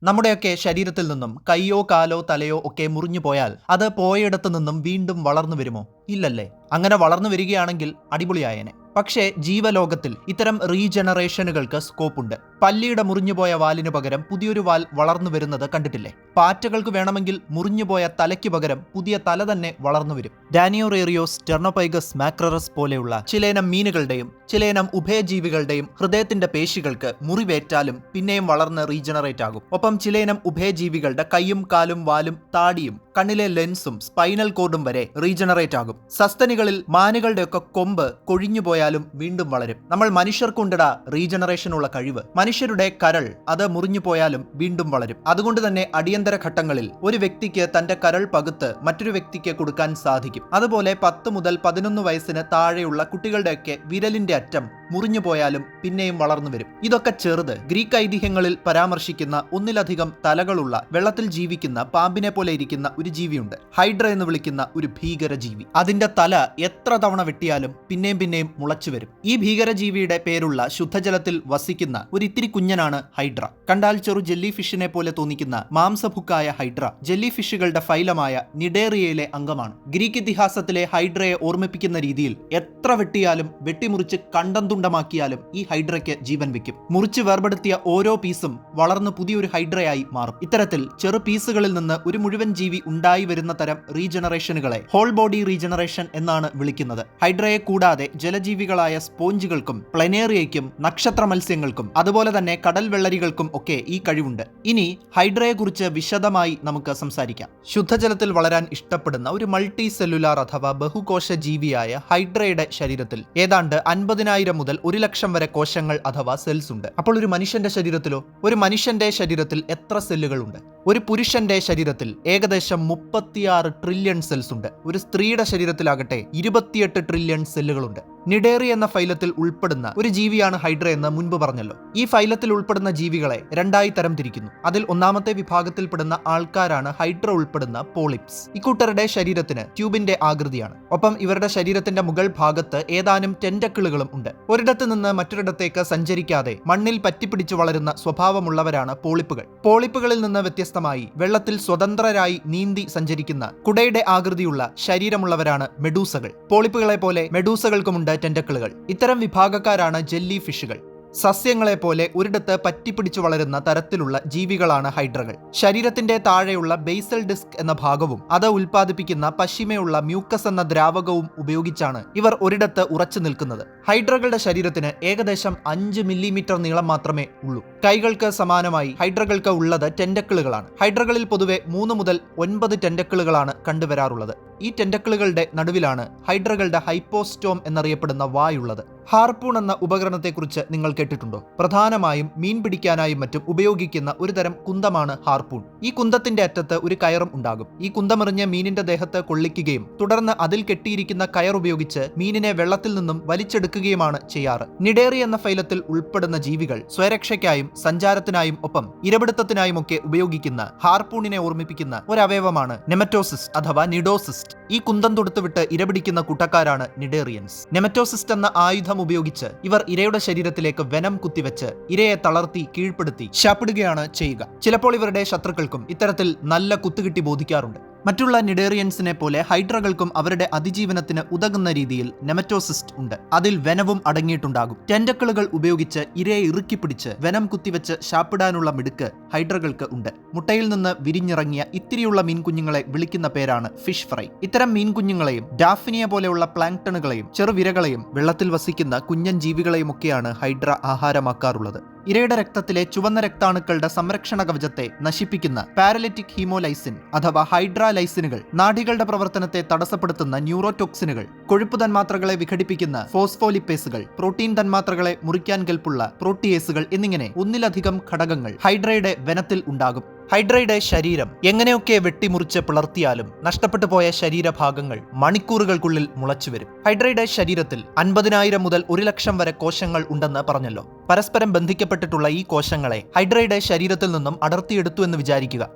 നമ്മുടെയൊക്കെ ശരീരത്തിൽ നിന്നും കൈയോ കാലോ തലയോ ഒക്കെ മുറിഞ്ഞു പോയാൽ അത് പോയിടത്തു നിന്നും വീണ്ടും വളർന്നു വരുമോ? ഇല്ലല്ലേ. അങ്ങനെ വളർന്നു വരികയാണെങ്കിൽ അടിപൊളിയായേനെ. പക്ഷേ ജീവലോകത്തിൽ ഇത്തരം റീജനറേഷനുകൾക്ക് സ്കോപ്പുണ്ട്. പല്ലിയുടെ മുറിഞ്ഞുപോയ വാലിന് പകരം പുതിയൊരു വാൽ വളർന്നു വരുന്നത് കണ്ടിട്ടില്ലേ? പാറ്റകൾക്ക് വേണമെങ്കിൽ മുറിഞ്ഞുപോയ തലയ്ക്ക് പകരം പുതിയ തല തന്നെ വളർന്നു വരും. ഡാനിയോറേറിയോസ്, ടെർണോപൈഗസ് മാക്രറസ് പോലെയുള്ള ചിലയിനം മീനുകളുടെയും ചിലയിനം ഉഭയജീവികളുടെയും ഹൃദയത്തിന്റെ പേശികൾക്ക് മുറിവേറ്റാലും പിന്നെയും വളർന്ന് റീജനറേറ്റ് ആകും. ഒപ്പം ചിലയിനം ഉഭയജീവികളുടെ കൈയും കാലും വാലും താടിയും കണ്ണിലെ ലെൻസും സ്പൈനൽ കോഡും വരെ റീജനറേറ്റ് ആകും. സസ്തനികളിൽ മാനുകളുടെയൊക്കെ കൊമ്പ് കൊഴിഞ്ഞുപോയാലും വീണ്ടും വളരും. നമ്മൾ മനുഷ്യർക്കുണ്ടടാ റീജനറേഷനുള്ള കഴിവ്. മനുഷ്യരുടെ കരൾ അത് മുറിഞ്ഞു പോയാലും വീണ്ടും വളരും. അതുകൊണ്ട് തന്നെ അടിയന്തര ഘട്ടങ്ങളിൽ ഒരു വ്യക്തിക്ക് തന്റെ കരൾ പകുത്ത് മറ്റൊരു വ്യക്തിക്ക് കൊടുക്കാൻ സാധിക്കും. അതുപോലെ 10 മുതൽ 11 വയസ്സിന് താഴെയുള്ള കുട്ടികളുടെയൊക്കെ വിരലിന്റെ അറ്റം മുറിഞ്ഞു പോയാലും പിന്നെയും വളർന്നു വരും. ഇതൊക്കെ ചെറുത്. ഗ്രീക്ക് ഐതിഹ്യങ്ങളിൽ പരാമർശിക്കുന്ന ഒന്നിലധികം തലകളുള്ള വെള്ളത്തിൽ ജീവിക്കുന്ന പാമ്പിനെ പോലെ ഇരിക്കുന്ന ഒരു ജീവിയുണ്ട്. ഹൈഡ്ര എന്ന് വിളിക്കുന്ന ഒരു ഭീകര ജീവി. അതിന്റെ തല എത്ര തവണ വെട്ടിയാലും പിന്നെയും മുളച്ചു വരും. ഈ ഭീകരജീവിയുടെ പേരുള്ള ശുദ്ധജലത്തിൽ വസിക്കുന്ന ഒരു ഇത്തിരി കുഞ്ഞനാണ് ഹൈഡ്ര. കണ്ടാൽ ചെറു ജെല്ലി ഫിഷിനെ പോലെ തോന്നിക്കുന്ന മാംസഭുക്കായ ഹൈഡ്ര ജെല്ലി ഫിഷുകളുടെ ഫൈലമായ നിഡേറിയയിലെ അംഗമാണ്. ഗ്രീക്ക് ഇതിഹാസത്തിലെ ഹൈഡ്രയെ ഓർമ്മിപ്പിക്കുന്ന രീതിയിൽ എത്ര വെട്ടിയാലും വെട്ടിമുറിച്ച് കണ്ടന്തുണ്ടമാക്കിയാലും ഈ ഹൈഡ്രയ്ക്ക് ജീവൻ വെക്കും. മുറിച്ച് വേർപെടുത്തിയ ഓരോ പീസും വളർന്ന് പുതിയൊരു ഹൈഡ്രയായി മാറും. ഇത്തരത്തിൽ ചെറു പീസുകളിൽ നിന്ന് ഒരു മുഴുവൻ ജീവി ഉണ്ടായി വരുന്ന തരം റീജനറേഷനുകളെ ഹോൾ ബോഡി റീജനറേഷൻ എന്നാണ് വിളിക്കുന്നത്. ഹൈഡ്രയെ കൂടാതെ ജലജീവികളായ സ്പോഞ്ചുകൾക്കും പ്ലനേറിയയ്ക്കും നക്ഷത്ര മത്സ്യങ്ങൾക്കും അതുപോലെ തന്നെ കടൽ വെള്ളരികൾക്കും ഒക്കെ ഈ കഴിവുണ്ട്. ഇനി ഹൈഡ്രയെ കുറിച്ച് വിശദമായി നമുക്ക് സംസാരിക്കാം. ശുദ്ധജലത്തിൽ വളരാൻ ഇഷ്ടപ്പെടുന്ന ഒരു മൾട്ടി സെല്ലുലാർ അഥവാ ബഹുകോശ ജീവിയായ ഹൈഡ്രയുടെ ശരീരത്തിൽ ഏതാണ്ട് 50,000 മുതൽ 1,00,000 വരെ കോശങ്ങൾ അഥവാ സെൽസ് ഉണ്ട്. അപ്പോൾ ഒരു മനുഷ്യന്റെ ശരീരത്തിലോ? ഒരു മനുഷ്യന്റെ ശരീരത്തിൽ എത്ര സെല്ലുകൾ ഉണ്ട്? ഒരു പുരുഷന്റെ ശരീരത്തിൽ ഏകദേശം 36 ട്രില്യൺ സെൽസ് ഉണ്ട്. ഒരു സ്ത്രീയുടെ ശരീരത്തിലാകട്ടെ 28 ട്രില്യൺ സെല്ലുകളുണ്ട്. നിഡേറി എന്ന ഫൈലത്തിൽ ഉൾപ്പെടുന്ന ഒരു ജീവിയാണ് ഹൈഡ്ര എന്ന് മുൻപ് പറഞ്ഞല്ലോ. ഈ ഫൈലത്തിൽ ഉൾപ്പെടുന്ന ജീവികളെ രണ്ടായി തരം തിരിക്കുന്നു. അതിൽ ഒന്നാമത്തെ വിഭാഗത്തിൽപ്പെടുന്ന ആൾക്കാരാണ് ഹൈഡ്ര ഉൾപ്പെടുന്ന പോളിപ്സ്. ഇക്കൂട്ടരുടെ ശരീരത്തിന് ട്യൂബിന്റെ ആകൃതിയാണ്. ഒപ്പം ഇവരുടെ ശരീരത്തിന്റെ മുകൾ ഭാഗത്ത് ഏതാനും ടെന്റക്കിളുകളും ഉണ്ട്. ഒരിടത്ത് നിന്ന് മറ്റൊരിടത്തേക്ക് സഞ്ചരിക്കാതെ മണ്ണിൽ പറ്റിപ്പിടിച്ചു വളരുന്ന സ്വഭാവമുള്ളവരാണ് പോളിപ്പുകൾ. പോളിപ്പുകളിൽ നിന്ന് വ്യത്യസ്തമായി വെള്ളത്തിൽ സ്വതന്ത്രരായി നീന്തി സഞ്ചരിക്കുന്ന കുടയുടെ ആകൃതിയുള്ള ശരീരമുള്ളവരാണ് മെഡൂസകൾ. പോളിപ്പുകളെ പോലെ മെഡൂസകൾക്കുമുണ്ട് ടെന്റക്കിളുകൾ. ഇത്തരം വിഭാഗക്കാരാണ് ജെല്ലി ഫിഷുകൾ. സസ്യങ്ങളെപ്പോലെ ഒരിടത്ത് പറ്റിപ്പിടിച്ചു വളരുന്ന തരത്തിലുള്ള ജീവികളാണ് ഹൈഡ്രകൾ. ശരീരത്തിന്റെ താഴെയുള്ള ബേസൽ ഡിസ്ക് എന്ന ഭാഗവും അത് ഉൽപ്പാദിപ്പിക്കുന്ന പശിമയുള്ള മ്യൂക്കസ് എന്ന ദ്രാവകവും ഉപയോഗിച്ചാണ് ഇവർ ഒരിടത്ത് ഉറച്ചു നിൽക്കുന്നത്. ഹൈഡ്രകളുടെ ശരീരത്തിന് ഏകദേശം 5 മില്ലിമീറ്റർ നീളം മാത്രമേ ഉള്ളൂ. കൈകൾക്ക് സമാനമായി ഹൈഡ്രകൾക്ക് ഉള്ളത് ടെന്റക്കിളുകളാണ്. ഹൈഡ്രകളിൽ പൊതുവെ 3 മുതൽ 9 ടെന്റക്കിളുകളാണ് കണ്ടുവരാറുള്ളത്. ഈ ടെന്റക്കിളുകളുടെ നടുവിലാണ് ഹൈഡ്രകളുടെ ഹൈപ്പോസ്റ്റോം എന്നറിയപ്പെടുന്ന വായുള്ളത്. ഹാർപൂൺ എന്ന ഉപകരണത്തെക്കുറിച്ച് നിങ്ങൾ കേട്ടിട്ടുണ്ടോ? പ്രധാനമായും മീൻ പിടിക്കാനായും മറ്റും ഉപയോഗിക്കുന്ന ഒരു തരം കുന്തമാണ് ഹാർപൂൺ. ഈ കുന്തത്തിന്റെ അറ്റത്ത് ഒരു കയറും ഉണ്ടാകും. ഈ കുന്തമെറിഞ്ഞ് മീനിന്റെ ദേഹത്ത് കൊള്ളിക്കുകയും തുടർന്ന് അതിൽ കെട്ടിയിരിക്കുന്ന കയർ ഉപയോഗിച്ച് മീനിനെ വെള്ളത്തിൽ നിന്നും വലിച്ചെടുക്കുകയുമാണ് ചെയ്യാറ്. നിഡേറി എന്ന ഫൈലത്തിൽ ഉൾപ്പെടുന്ന ജീവികൾ സ്വയരക്ഷയ്ക്കായും സഞ്ചാരത്തിനായും ഒപ്പം ഇരപിടുത്തത്തിനായും ഒക്കെ ഉപയോഗിക്കുന്ന ഹാർപൂണിനെ ഓർമ്മിപ്പിക്കുന്ന ഒരു അവയവമാണ് നെമറ്റോസിസ്റ്റ് അഥവാ നിഡോസിസ്റ്റ്. ഈ കുന്തം തൊടുത്തുവിട്ട് ഇരപിടിക്കുന്ന കൂട്ടക്കാരാണ് നിഡേറിയൻസ്. നെമറ്റോസിസ്റ്റ് എന്ന ആയുധം ഉപയോഗിച്ച് ഇവർ ഇരയുടെ ശരീരത്തിലേക്ക് വെനം കുത്തിവെച്ച് ഇരയെ തളർത്തി കീഴ്പ്പെടുത്തി ശാപ്പിടുകയാണ് ചെയ്യുക. ചിലപ്പോൾ ഇവരുടെ ശത്രുക്കൾക്കും ഇത്തരത്തിൽ നല്ല കുത്തുകിട്ടി ബോധിക്കാറുണ്ട്. മറ്റുള്ള നിഡേറിയൻസിനെ പോലെ ഹൈഡ്രകൾക്കും അവരുടെ അതിജീവനത്തിന് ഉതകുന്ന രീതിയിൽ നെമറ്റോസിസ്റ്റ് ഉണ്ട്. അതിൽ വെനവും അടങ്ങിയിട്ടുണ്ടാകും. ടെന്റക്കിളുകൾ ഉപയോഗിച്ച് ഇരയെ ഇറുക്കിപ്പിടിച്ച് വെനം കുത്തിവെച്ച് ശാപ്പിടാനുള്ള മിടുക്ക് ഹൈഡ്രകൾക്ക് ഉണ്ട്. മുട്ടയിൽ നിന്ന് വിരിഞ്ഞിറങ്ങിയ ഇത്തിരിയുള്ള മീൻകുഞ്ഞുങ്ങളെ വിളിക്കുന്ന പേരാണ് ഫിഷ് ഫ്രൈ. ഇത്തരം മീൻകുഞ്ഞുങ്ങളെയും ഡാഫിനിയ പോലെയുള്ള പ്ലാങ്ക്ടണുകളെയും ചെറുവിരകളെയും വെള്ളത്തിൽ വസിക്കുന്ന കുഞ്ഞൻ ജീവികളെയും ഒക്കെയാണ് ഹൈഡ്ര ആഹാരമാക്കാറുള്ളത്. ഇരയുടെ രക്തത്തിലെ ചുവന്ന രക്താണുക്കളുടെ സംരക്ഷണ കവചത്തെ നശിപ്പിക്കുന്ന പാരലിറ്റിക് ഹീമോലൈസിൻ അഥവാ ഹൈഡ്രാലൈസിനുകൾ, നാഡികളുടെ പ്രവർത്തനത്തെ തടസ്സപ്പെടുത്തുന്ന ന്യൂറോടോക്സിനുകൾ, കൊഴുപ്പ് തന്മാത്രകളെ വിഘടിപ്പിക്കുന്ന ഫോസ്ഫോലിപ്പേസുകൾ, പ്രോട്ടീൻ തന്മാത്രകളെ മുറിക്കാൻ കെൽപ്പുള്ള പ്രോട്ടിയേസുകൾ എന്നിങ്ങനെ ഒന്നിലധികം ഘടകങ്ങൾ ഹൈഡ്രയുടെ വെനത്തിൽ ഉണ്ടാകും. ഹൈഡ്രയുടെ ശരീരം എങ്ങനെയൊക്കെ വെട്ടിമുറിച്ച് പിളർത്തിയാലും നഷ്ടപ്പെട്ടു പോയ ശരീരഭാഗങ്ങൾ മണിക്കൂറുകൾക്കുള്ളിൽ മുളച്ചുവരും. ഹൈഡ്രയുടെ ശരീരത്തിൽ 50,000 മുതൽ 1,00,000 വരെ കോശങ്ങൾ ഉണ്ടെന്ന് പറഞ്ഞല്ലോ. പരസ്പരം ബന്ധിക്കപ്പെട്ടിട്ടുള്ള ഈ കോശങ്ങളെ ഹൈഡ്രയുടെ ശരീരത്തിൽ നിന്നും അടർത്തിയെടുത്തു എന്ന് വിചാരിക്കുക.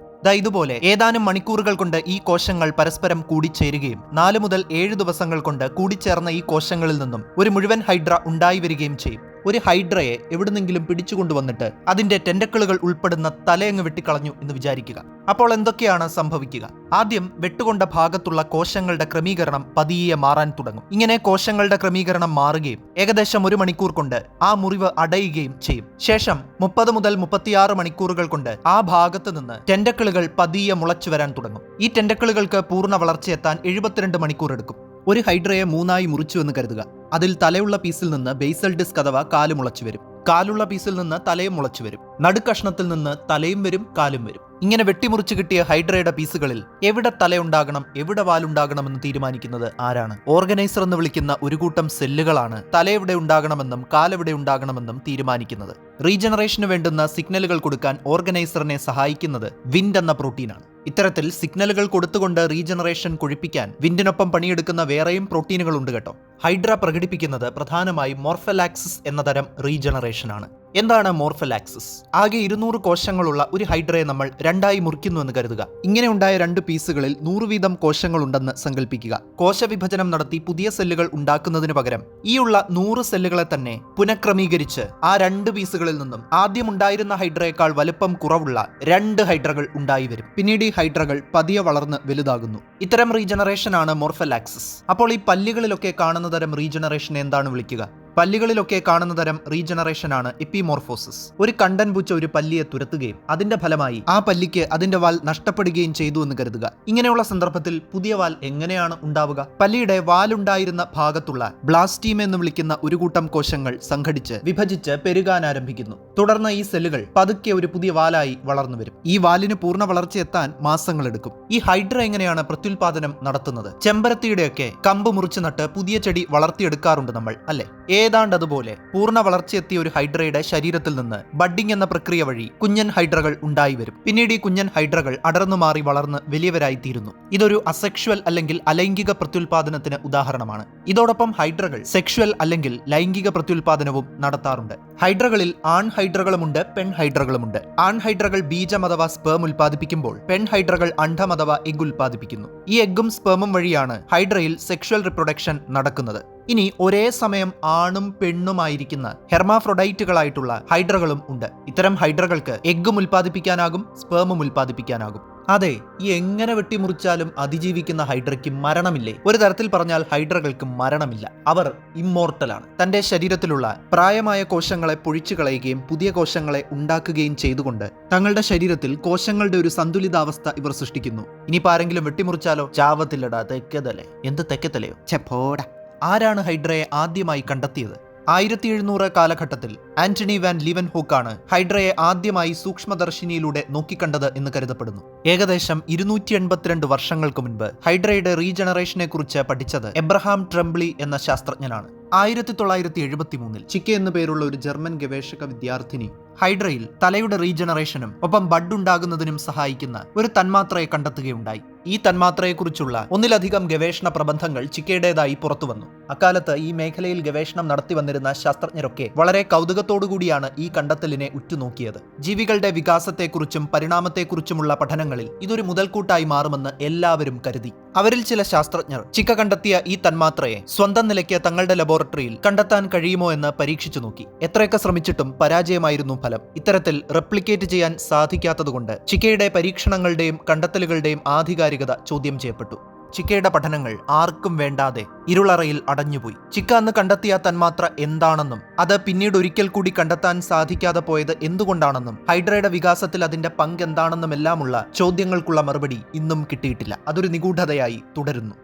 ഇതുപോലെ ഏതാനും മണിക്കൂറുകൾ കൊണ്ട് ഈ കോശങ്ങൾ പരസ്പരം കൂടിച്ചേരുകയും 4 മുതൽ 7 ദിവസങ്ങൾ കൊണ്ട് കൂടിച്ചേർന്ന ഈ കോശങ്ങളിൽ നിന്നും ഒരു മുഴുവൻ ഹൈഡ്ര ഉണ്ടായി വരികയും ചെയ്യും. ഒരു ഹൈഡ്രയെ എവിടുന്നെങ്കിലും പിടിച്ചുകൊണ്ടുവന്നിട്ട് അതിന്റെ ടെന്റക്കിളുകൾ ഉൾപ്പെടുന്ന തലയങ്ങ് വെട്ടിക്കളഞ്ഞു എന്ന് വിചാരിക്കുക. അപ്പോൾ എന്തൊക്കെയാണ് സംഭവിക്കുക? ആദ്യം വെട്ടുകൊണ്ട ഭാഗത്തുള്ള കോശങ്ങളുടെ ക്രമീകരണം പതിയെ മാറാൻ തുടങ്ങും. ഇങ്ങനെ കോശങ്ങളുടെ ക്രമീകരണം മാറുകയും ഏകദേശം 1 മണിക്കൂർ കൊണ്ട് ആ മുറിവ് അടയുകയും ചെയ്യും. ശേഷം 30 മുതൽ 36 മണിക്കൂറുകൾ കൊണ്ട് ആ ഭാഗത്ത് നിന്ന് ടെന്റക്കിളുകൾ പതിയെ മുളച്ചു വരാൻ തുടങ്ങും. ഈ ടെന്റക്കിളുകൾക്ക് പൂർണ്ണ വളർച്ചയെത്താൻ 72 മണിക്കൂർ എടുക്കും. ഒരു ഹൈഡ്രയെ 3ആയി മുറിച്ചു എന്ന് കരുതുക. അതിൽ തലയുള്ള പീസിൽ നിന്ന് ബേസൽ ഡിസ്ക് അഥവാ കാല് മുളച്ചു വരും. കാലുള്ള പീസിൽ നിന്ന് തലയും മുളച്ചു വരും. നടുക്കഷ്ണത്തിൽ നിന്ന് തലയും വരും, കാലും വരും. ഇങ്ങനെ വെട്ടിമുറിച്ച് കിട്ടിയ ഹൈഡ്രയുടെ പീസുകളിൽ എവിടെ തലയുണ്ടാകണം, എവിടെ വാലുണ്ടാകണമെന്ന് തീരുമാനിക്കുന്നത് ആരാണ്? ഓർഗനൈസർ എന്ന് വിളിക്കുന്ന ഒരു കൂട്ടം സെല്ലുകളാണ് തലയെവിടെ ഉണ്ടാകണമെന്നും കാലെവിടെ ഉണ്ടാകണമെന്നും തീരുമാനിക്കുന്നത്. റീജനറേഷന് വേണ്ടുന്ന സിഗ്നലുകൾ കൊടുക്കാൻ ഓർഗനൈസറിനെ സഹായിക്കുന്നത് വിൻഡ് എന്ന പ്രോട്ടീനാണ്. ഇത്തരത്തിൽ സിഗ്നലുകൾ കൊടുത്തുകൊണ്ട് റീജനറേഷൻ കൊഴിപ്പിക്കാൻ വിൻഡിനൊപ്പം പണിയെടുക്കുന്ന വേറെയും പ്രോട്ടീനുകൾ ഉണ്ട് കേട്ടോ. ഹൈഡ്ര പ്രകടിപ്പിക്കുന്നത് പ്രധാനമായും മോർഫലാക്സിസ് എന്ന തരം റീജനറേഷൻ ആണ്. എന്താണ് മോർഫലാക്സിസ്? ആകെ 200 കോശങ്ങളുള്ള ഒരു ഹൈഡ്രയെ നമ്മൾ 2ആയി മുറിക്കുന്നു എന്ന് കരുതുക. ഇങ്ങനെ ഉണ്ടായ 2 പീസുകളിൽ 100 വീതം കോശങ്ങളുണ്ടെന്ന് സങ്കല്പിക്കുക. കോശവിഭജനം നടത്തി പുതിയ സെല്ലുകൾ ഉണ്ടാക്കുന്നതിന് പകരം ഈ ഉള്ള 100 സെല്ലുകളെ തന്നെ പുനഃക്രമീകരിച്ച് ആ 2 പീസുകളിൽ നിന്നും ആദ്യം ഉണ്ടായിരുന്ന ഹൈഡ്രയേക്കാൾ വലുപ്പം കുറവുള്ള 2 ഹൈഡ്രകൾ ഉണ്ടായി വരും. പിന്നീട് ഈ ഹൈഡ്രകൾ പതിയെ വളർന്ന് വലുതാകുന്നു. ഇത്തരം റീജനറേഷൻ ആണ് മോർഫലാക്സിസ്. അപ്പോൾ ഈ പല്ലുകളിലൊക്കെ കാണുന്ന തരം റീജനറേഷനെ എന്താണ് വിളിക്കുക? പല്ലുകളിലൊക്കെ കാണുന്ന തരം റീജനറേഷൻ ആണ് എപ്പിമോർഫോസിസ്. ഒരു കണ്ടൻ പൂച്ച ഒരു പല്ലിയെ തുരത്തുകയും അതിന്റെ ഫലമായി ആ പല്ലിക്ക് അതിന്റെ വാൽ നഷ്ടപ്പെടുകയും ചെയ്തു എന്ന് കരുതുക. ഇങ്ങനെയുള്ള സന്ദർഭത്തിൽ പുതിയ വാൽ എങ്ങനെയാണ് ഉണ്ടാവുക? പല്ലിയുടെ വാലുണ്ടായിരുന്ന ഭാഗത്തുള്ള ബ്ലാസ്റ്റീം എന്ന് വിളിക്കുന്ന ഒരു കൂട്ടം കോശങ്ങൾ സംഘടിച്ച് വിഭജിച്ച് പെരുകാൻ ആരംഭിക്കുന്നു. തുടർന്ന് ഈ സെല്ലുകൾ പതുക്കെ ഒരു പുതിയ വാലായി വളർന്നു വരും. ഈ വാലിന് പൂർണ്ണ വളർച്ചയെത്താൻ മാസങ്ങളെടുക്കും. ഈ ഹൈഡ്ര എങ്ങനെയാണ് പ്രത്യുൽപാദനം നടത്തുന്നത്? ചെമ്പരത്തിയുടെയൊക്കെ കമ്പ് മുറിച്ചു നട്ട് പുതിയ ചെടി വളർത്തിയെടുക്കാറുണ്ട് നമ്മൾ, അല്ലെ? ഏതാണ്ട് അതുപോലെ പൂർണ്ണ വളർച്ചയെത്തിയ ഒരു ഹൈഡ്രയുടെ ശരീരത്തിൽ നിന്ന് ബഡ്ഡിംഗ് എന്ന പ്രക്രിയ വഴി കുഞ്ഞൻ ഹൈഡ്രകൾ ഉണ്ടായി വരും. പിന്നീട് ഈ കുഞ്ഞൻ ഹൈഡ്രകൾ അടർന്നു മാറി വളർന്ന് വലിയവരായി തീരുന്നു. ഇതൊരു അസെക്ഷുവൽ അല്ലെങ്കിൽ അലൈംഗിക പ്രത്യുൽപാദനത്തിന് ഉദാഹരണമാണ്. ഇതോടൊപ്പം ഹൈഡ്രകൾ സെക്ഷുവൽ അല്ലെങ്കിൽ ലൈംഗിക പ്രത്യുൽപാദനവും നടത്താറുണ്ട്. ഹൈഡ്രകളിൽ ആൺ ഹൈഡ്രകളുമുണ്ട്, പെൺ ഹൈഡ്രകളുമുണ്ട്. ആൺ ഹൈഡ്രകൾ ബീജം അഥവാ സ്പേം ഉൽപ്പാദിപ്പിക്കുമ്പോൾ പെൺ ഹൈഡ്രകൾ അണ്ഡം അഥവാ എഗ് ഉൽപ്പാദിപ്പിക്കുന്നു. ഈ എഗ്ഗും സ്പേമും വഴിയാണ് ഹൈഡ്രയിൽ സെക്ഷുവൽ റിപ്രൊഡക്ഷൻ നടക്കുന്നത്. ഇനി ഒരേ സമയം ആണും പെണ്ണുമായിരിക്കുന്ന ഹെർമാഫ്രൊഡൈറ്റുകളായിട്ടുള്ള ഹൈഡ്രകളും ഉണ്ട്. ഇത്തരം ഹൈഡ്രകൾക്ക് എഗ്ഗും ഉൽപ്പാദിപ്പിക്കാനാകും, സ്പേമും ഉൽപ്പാദിപ്പിക്കാനാകും. അതെ, ഈ എങ്ങനെ വെട്ടിമുറിച്ചാലും അതിജീവിക്കുന്ന ഹൈഡ്രയ്ക്ക് മരണമില്ലേ? ഒരു തരത്തിൽ പറഞ്ഞാൽ ഹൈഡ്രകൾക്ക് മരണമില്ല. അവർ ഇമ്മോർട്ടലാണ്. തന്റെ ശരീരത്തിലുള്ള പ്രായമായ കോശങ്ങളെ പൊഴിച്ചു കളയുകയും പുതിയ കോശങ്ങളെ ഉണ്ടാക്കുകയും ചെയ്തുകൊണ്ട് തങ്ങളുടെ ശരീരത്തിൽ കോശങ്ങളുടെ ഒരു സന്തുലിതാവസ്ഥ ഇവർ സൃഷ്ടിക്കുന്നു. ഇനിയിപ്പോൾ ആരെങ്കിലും വെട്ടിമുറിച്ചാലോ? ചാവത്തില്ലടാ തെക്കതലേ. എന്ത് തെക്കത്തലയോ? ചെപ്പോടാ. ആരാണ് ഹൈഡ്രയെ ആദ്യമായി കണ്ടെത്തിയത്? 1700 കാലഘട്ടത്തിൽ ആന്റണി വാൻ ലീവൻഹോക്കാണ് ഹൈഡ്രയെ ആദ്യമായി സൂക്ഷ്മദർശിനിയിലൂടെ നോക്കിക്കണ്ടത് എന്ന് കരുതപ്പെടുന്നു. ഏകദേശം 282 വർഷങ്ങൾക്ക് മുൻപ് ഹൈഡ്രയുടെ റീജനറേഷനെ കുറിച്ച് പഠിച്ചത് എബ്രഹാം ട്രെംബ്ലി എന്ന ശാസ്ത്രജ്ഞനാണ്. 1973 ചിക്ക എന്നു പേരുള്ള ഒരു ജർമ്മൻ ഗവേഷക വിദ്യാർത്ഥിനി ഹൈഡ്രയിൽ തലയുടെ റീജനറേഷനും ഒപ്പം ബഡ് ഉണ്ടാകുന്നതിനും സഹായിക്കുന്ന ഒരു തന്മാത്രയെ കണ്ടെത്തുകയുണ്ടായി. ഈ തന്മാത്രയെക്കുറിച്ചുള്ള ഒന്നിലധികം ഗവേഷണ പ്രബന്ധങ്ങൾ ചിക്കയുടേതായി പുറത്തുവന്നു. അക്കാലത്ത് ഈ മേഖലയിൽ ഗവേഷണം നടത്തി വന്നിരുന്ന ശാസ്ത്രജ്ഞരൊക്കെ വളരെ കൗതുകത്തോടുകൂടിയാണ് ഈ കണ്ടെത്തലിനെ ഉറ്റുനോക്കിയത്. ജീവികളുടെ വികാസത്തെക്കുറിച്ചും പരിണാമത്തെക്കുറിച്ചുമുള്ള പഠനങ്ങളിൽ ഇതൊരു മുതൽക്കൂട്ടായി മാറുമെന്ന് എല്ലാവരും കരുതി. അവരിൽ ചില ശാസ്ത്രജ്ഞർ ചിക്ക കണ്ടെത്തിയ ഈ തന്മാത്രയെ സ്വന്തം നിലയ്ക്ക് തങ്ങളുടെ ലബോറട്ടറിയിൽ കണ്ടെത്താൻ കഴിയുമോ എന്ന് പരീക്ഷിച്ചു നോക്കി. എത്രയൊക്കെ ശ്രമിച്ചിട്ടും പരാജയമായിരുന്നു ഫലം. ഇത്തരത്തിൽ റെപ്ലിക്കേറ്റ് ചെയ്യാൻ സാധിക്കാത്തതുകൊണ്ട് ചിക്കയുടെ പരീക്ഷണങ്ങളുടെയും കണ്ടെത്തലുകളുടെയും ആധികാരികത ചോദ്യം ചെയ്യപ്പെട്ടു. ചിക്കയുടെ പഠനങ്ങൾ ആർക്കും വേണ്ടാതെ ഇരുളറയിൽ അടഞ്ഞുപോയി. ചിക്ക അന്ന് കണ്ടെത്തിയ തന്മാത്ര എന്താണെന്നും അത് പിന്നീട് ഒരിക്കൽ കൂടി കണ്ടെത്താൻ സാധിക്കാതെ പോയത് എന്തുകൊണ്ടാണെന്നും ഹൈഡ്രയുടെ വികാസത്തിൽ അതിന്റെ പങ്ക് എന്താണെന്നുമെല്ലാമുള്ള ചോദ്യങ്ങൾക്കുള്ള മറുപടി ഇന്നും കിട്ടിയിട്ടില്ല. അതൊരു നിഗൂഢതയായി തുടരുന്നു.